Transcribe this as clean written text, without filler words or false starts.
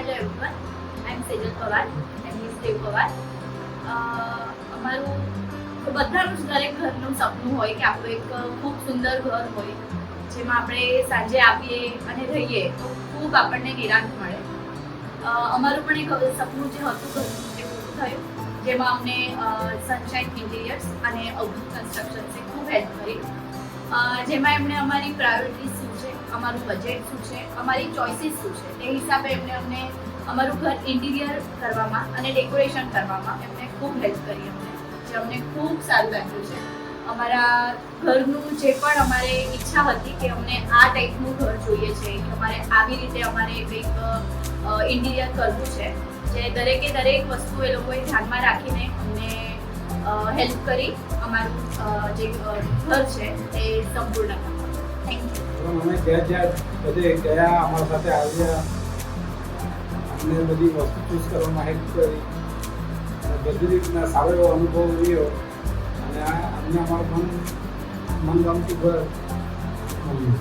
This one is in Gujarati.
Hello everyone, I am Sejal Pawar and he is Dev Pawar. અમારું બધાનું જ દરેક ઘરનું સપનું હોય કે આપણું એક ખૂબ સુંદર ઘર હોય જેમાં આપણે સાંજે આવીએ અને રહીએ તો ખૂબ આપણને નિરાંત મળે. અમારું પણ એક સપનું જે હતું ઘરનું તે પૂરું થયું, જેમાં અમને સનશાઇન ઇન્ટિરિયર્સ અને અવધૂત કન્સ્ટ્રક્શન્સે ખૂબ હેલ્પ કરી. જેમાં એમણે અમારી પ્રાયોરિટી શું છે, અમારું બજેટ શું છે, અમારી ચોઇસીસ શું છે તે હિસાબે અમને અમારું ઘર ઇન્ટિરિયર કરવામાં અને ડેકોરેશન કરવામાં એમણે ખૂબ હેલ્પ કરી જે અમને ખૂબ સારું લાગ્યું છે. અમારા ઘરનું જે પણ અમારે ઈચ્છા હતી કે અમને આ ટાઈપનું ઘર જોઈએ છે કે અમારે આવી રીતે અમારે કંઈક ઇન્ટિરિયર કરવું છે, જે દરેકે દરેક વસ્તુ એ લોકોએ ધ્યાનમાં રાખીને અમને હેલ્પ કરી અમારું જે ઘર છે તે સંપૂર્ણ કરવા. Thank you. અમે જ્યાં બધે ગયા, અમારા સાથે આવ્યા, અમને બધી વસ્તુ ચૂઝ કરવામાં હેલ્પ કરી અને બધી રીતના સારો એવો અનુભવ રહ્યો અને અમને અમારું મનગમતું ઘર મળ્યું.